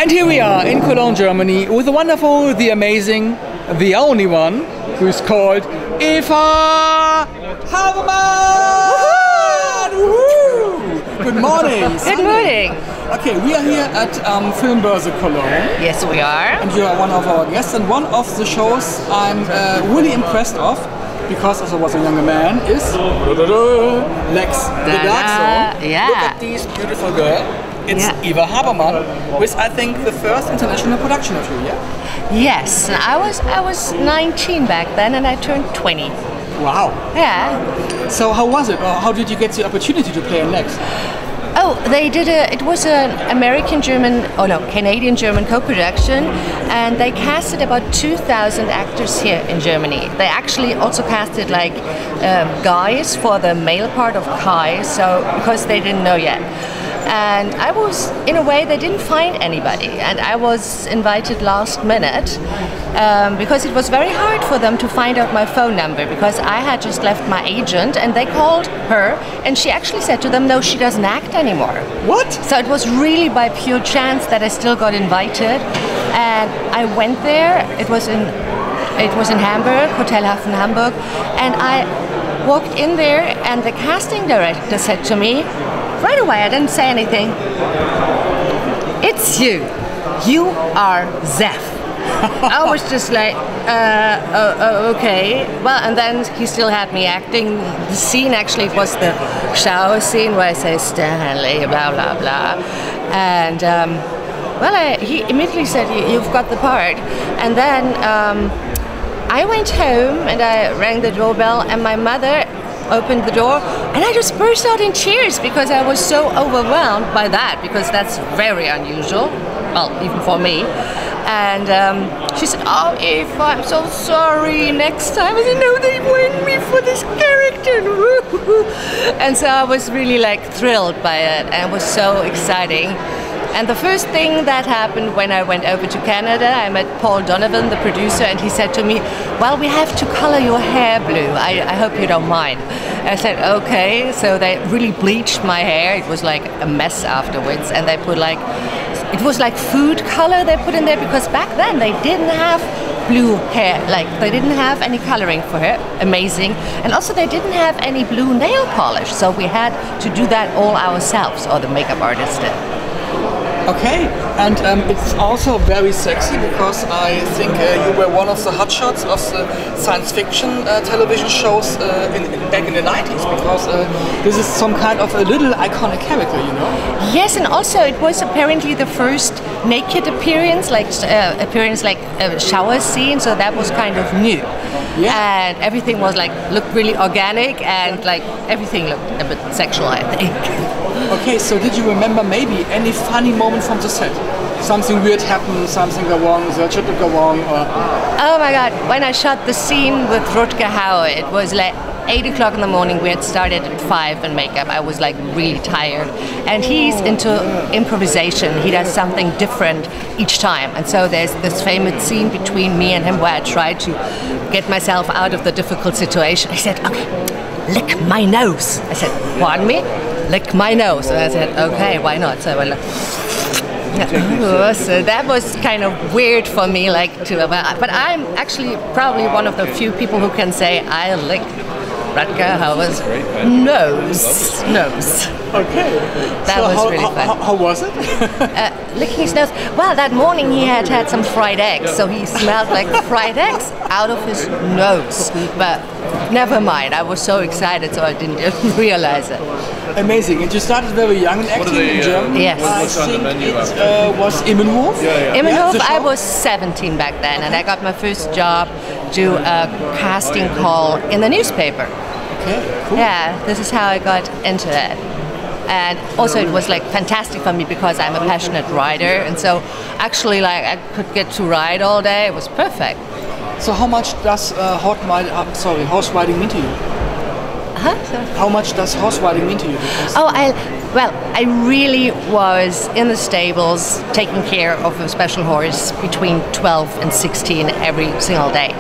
And here we are in Cologne, Germany, with the wonderful, the amazing, the only one, who is called Eva Habermann! Woohoo! Good morning! Good morning! Okay, we are here at FILMBÖRSE Cologne. Yes, we are. And you are one of our guests, and one of the shows I'm really impressed of, because as I was a younger man, is LEXX, the dark zone. Yeah. Look at these beautiful girls. It's Eva Habermann, with I think the first international production of you, yeah? Yes, I was 19 back then, and I turned 20. Wow. Yeah. So how was it? Or how did you get the opportunity to play in LEXX? Oh, it was an Canadian-German co-production, and they casted about 2,000 actors here in Germany. They actually also casted like guys for the male part of Kai, so because they didn't know yet. And I was, in a way, they didn't find anybody, and I was invited last minute because it was very hard for them to find out my phone number, because I had just left my agent and they called her and she actually said to them, no, she doesn't act anymore. What? So it was really by pure chance that I still got invited, and I went there. It was in Hamburg, Hotel Hafen Hamburg, and I walked in there and the casting director said to me, right away, I didn't say anything, it's you. You are Zeph. I was just like, okay. Well, and then he still had me acting. The scene actually was the shower scene where I say Stanley, blah, blah, blah. And, he immediately said, you've got the part. And then I went home and I rang the doorbell, and my mother opened the door, and I just burst out in tears because I was so overwhelmed by that, because that's very unusual, well, even for me. And she said, oh, Eva, I'm so sorry, next time. I said, no, they wanted me for this character. And so I was really like thrilled by it, and it was so exciting. And the first thing that happened when I went over to Canada, I met Paul Donovan, the producer, and he said to me, well, we have to color your hair blue. I hope you don't mind. I said, okay. So they really bleached my hair. It was like a mess afterwards. And they put like, it was like food color they put in there, because back then they didn't have blue hair. Like, they didn't have any coloring for hair. Amazing. And also they didn't have any blue nail polish. So we had to do that all ourselves, or the makeup artist did. Okay, and it's also very sexy, because I think you were one of the hotshots of the science fiction television shows back in the 90s, because this is some kind of a little iconic character, you know? Yes, and also it was apparently the first naked appearance, like a shower scene, so that was kind of new. Yeah. And everything was like, looked really organic, and like everything looked a bit sexual, I think. Okay, so did you remember maybe any funny moment from the set? Something weird happened, something go wrong, that shouldn't go wrong, or... Oh my god, when I shot the scene with Rutger Hauer, it was like 8 o'clock in the morning. We had started at 5 in makeup. I was like really tired. And he's into improvisation. He does something different each time. And so there's this famous scene between me and him where I tried to get myself out of the difficult situation. He said, okay, lick my nose. I said, pardon me? Lick my nose. And I said, okay, why not? So I so that was kind of weird for me, like, but I'm actually probably one of the few people who can say I lick Rutger Hauer's nose. Okay. That was really fun. How was it? Licking his nose. Well, that morning he had some fried eggs, so he smelled like fried eggs out of his nose. But never mind, I was so excited, so I didn't realize it. Amazing. And you started very young in acting in Germany. Yes. I think it was Immenhof. Immenhof, I was 17 back then, and I got my first job to a casting call in the newspaper. Okay, cool. Yeah, this is how I got into it. And also it was like fantastic for me because I'm a passionate rider, and so actually like I could get to ride all day. It was perfect. So how much does horse riding mean to you? Huh? How much does horse riding mean to you? Oh, Well, I really was in the stables taking care of a special horse between 12 and 16 every single day.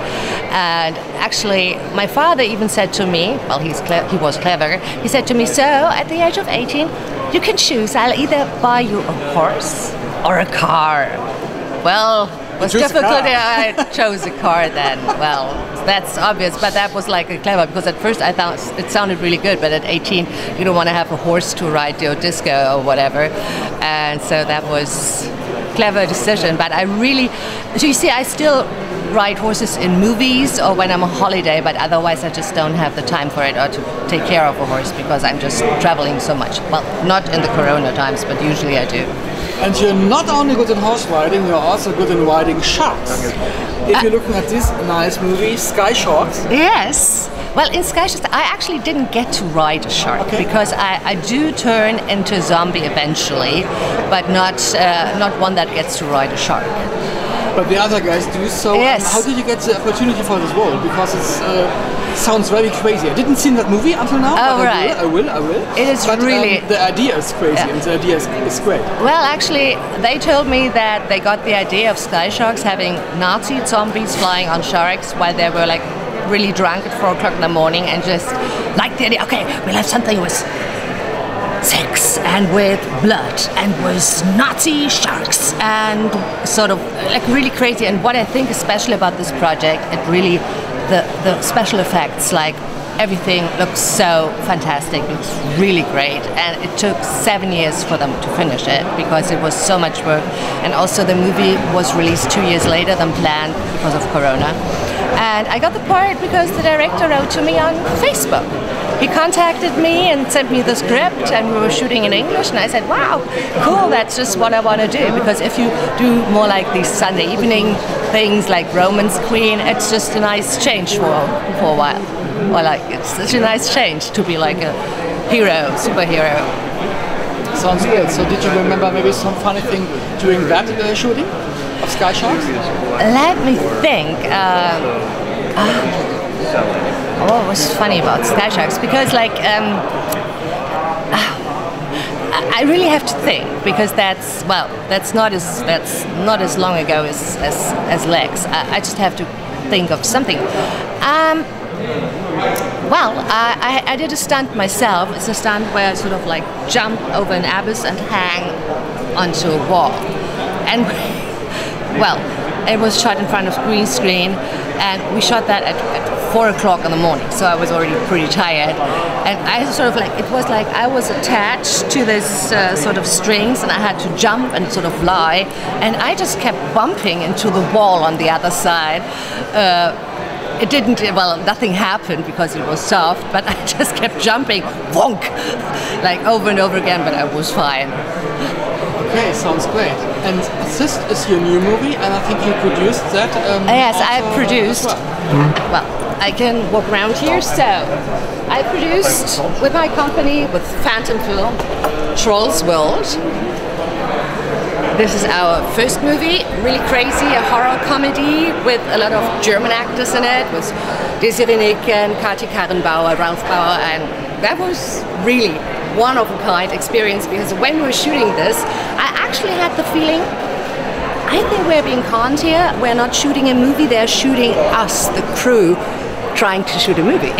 And actually, my father even said to me, well, he was clever, he said to me, so at the age of 18, you can choose, I'll either buy you a horse or a car. Well, it was difficult. I chose a car then. Well, that's obvious, but that was like a clever, because at first I thought it sounded really good, but at 18 you don't want to have a horse to ride your disco or whatever, and so that was a clever decision. But I really, so you see, I still ride horses in movies or when I'm on holiday, but otherwise I just don't have the time for it or to take care of a horse because I'm just traveling so much. Well, not in the Corona times, but usually I do. And you're not only good in horse riding, you're also good in riding sharks. If you're looking at this nice movie, Sky Sharks. Yes. Well, in Sky Sharks, I actually didn't get to ride a shark because I do turn into a zombie eventually, but not one that gets to ride a shark. But the other guys do. So yes. How did you get the opportunity for this role? Because it sounds very crazy. I didn't see that movie until now. Oh, but right. I will. It is but, really... the idea is crazy and the idea is great. Well, actually, they told me that they got the idea of Sky Sharks having Nazi zombies flying on sharks while they were like really drunk at 4 o'clock in the morning and just liked the idea, okay, we'll have something with sex and with blood and with Nazi sharks and sort of like really crazy. And what I think is special about this project, it really, the special effects, like everything looks so fantastic, looks really great, and it took 7 years for them to finish it because it was so much work. And also the movie was released 2 years later than planned because of Corona. And I got the part because the director wrote to me on Facebook. He contacted me and sent me the script, and we were shooting in English, and I said, wow, cool, that's just what I want to do, because if you do more like these Sunday evening things like Romance Queen, it's just a nice change for a while. Or like, it's such a nice change to be like a hero, superhero. Sounds good. So did you remember maybe some funny thing during that shooting of Sky Sharks? Let me think. What was funny about Sky Sharks? Because like, I really have to think, because that's not as long ago as LEXX. I just have to think of something. Well, I did a stunt myself. It's a stunt where I sort of like jump over an abyss and hang onto a wall. And well, it was shot in front of green screen, and we shot that at 4 o'clock in the morning, so I was already pretty tired. And I sort of like, it was like I was attached to this sort of strings, and I had to jump and sort of lie, and I just kept bumping into the wall on the other side. It didn't, well, nothing happened because it was soft, but I just kept jumping, wonk, like over and over again, but I was fine. Okay, sounds great. And this is your new movie, and I think you produced that. Yes, I produced. Well, I can walk around here. So, I produced with my company, with Phantom Film, Trolls World. This is our first movie, really crazy, a horror comedy with a lot of German actors in it, with Desiree Nicken, Kati Karrenbauer, Ralph Bauer, and that was really one-of-a-kind experience, because when we were shooting this, I actually had the feeling, I think we're being conned here. We're not shooting a movie, they're shooting us, the crew, trying to shoot a movie.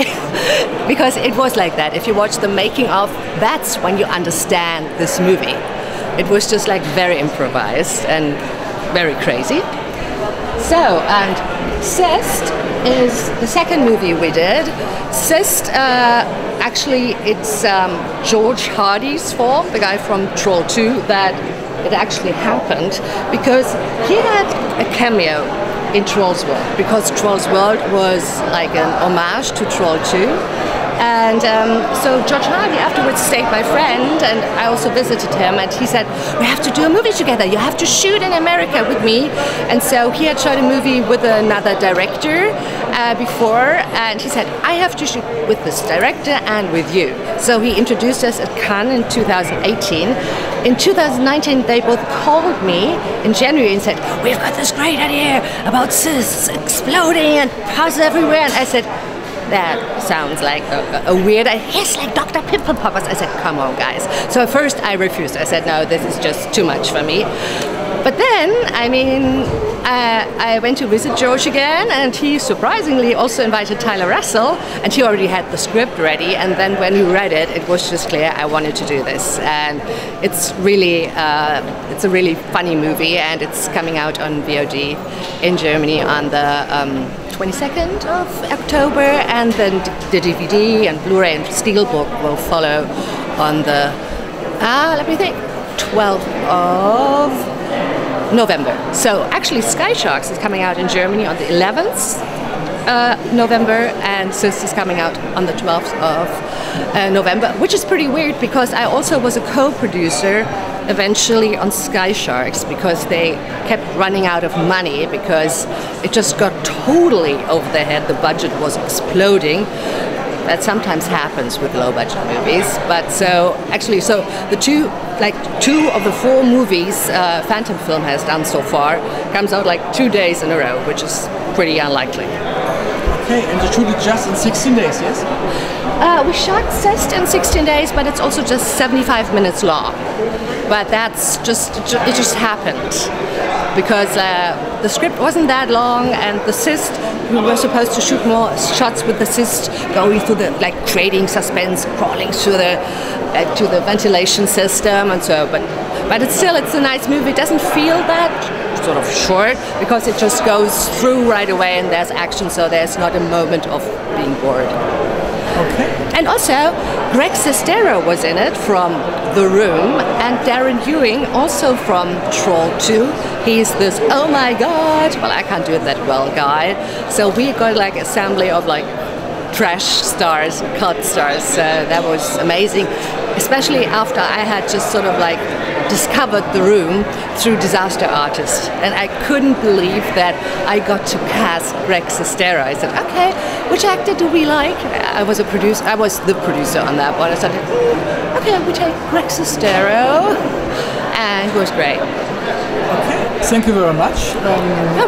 Because it was like that. If you watch the making of, that's when you understand this movie. It was just like very improvised and very crazy. So, and CYST is the second movie we did. CYST, actually it's George Hardy's fault, the guy from Troll 2, that it actually happened, because he had a cameo in Trolls World, because Trolls World was like an homage to Troll 2. And so George Hardy afterwards stayed my friend, and I also visited him, and he said, we have to do a movie together, you have to shoot in America with me. And so he had shot a movie with another director before, and he said, I have to shoot with this director and with you. So he introduced us at Cannes in 2018. In 2019 they both called me in January and said, we've got this great idea about cysts exploding and pus everywhere. And I said, that sounds like a weird, yes, like Dr. Pimple Poppers. I said, come on, guys. So at first I refused. I said, no, this is just too much for me. But then, I mean, I went to visit George again, and he surprisingly also invited Tyler Russell, and he already had the script ready. And then when we read it, it was just clear I wanted to do this. And it's really, it's a really funny movie, and it's coming out on VOD in Germany on the 22nd of October, and then the DVD and Blu-ray and Steelbook will follow on the, let me think, 12th of November. So actually Sky Sharks is coming out in Germany on the 11th November, and CYST is coming out on the 12th of November, which is pretty weird because I also was a co-producer eventually on Sky Sharks because they kept running out of money because it just got totally over their head. The budget was exploding. That sometimes happens with low budget movies, but so actually, so the two of the 4 movies Phantom Film has done so far comes out like 2 days in a row, which is pretty unlikely. Okay, and you shoot it just in 16 days, yes? We shot CYST in 16 days, but it's also just 75 minutes long. But that's just, it just happened because the script wasn't that long, and the CYST, we were supposed to shoot more shots with the CYST going through the, like, creating suspense, crawling through the to the ventilation system and so, but it's still, it's a nice movie. It doesn't feel that sort of short because it just goes through right away and there's action, so there's not a moment of being bored. Okay. And also, Greg Sestero was in it from The Room, and Darren Ewing also from Troll 2. He's this, oh my god, well, I can't do it that well guy. So we got like assembly of like trash stars, cult stars. That was amazing, especially after I had just sort of like discovered The Room through Disaster Artist, and I couldn't believe that I got to cast Greg Sestero. I said, okay, which actor do we like? I was the producer on that one. I said, okay, we take Greg Sestero, and he was great. Okay, thank you very much.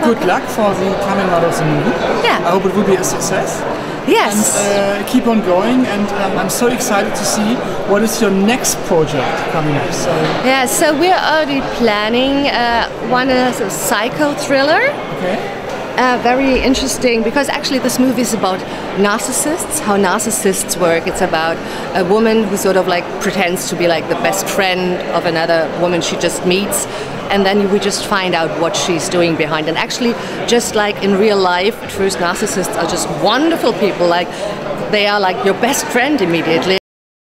Good luck for the coming out of the movie. Yeah. I hope it will be a success. Yes. And keep on going, and I'm so excited to see what is your next project coming up. So. Yeah, so we're already planning one is a psycho thriller. Okay. Very interesting because actually this movie is about narcissists, how narcissists work. It's about a woman who sort of like pretends to be like the best friend of another woman she just meets, and then we just find out what she's doing behind. And actually, just like in real life, at first narcissists are just wonderful people, like they are like your best friend immediately.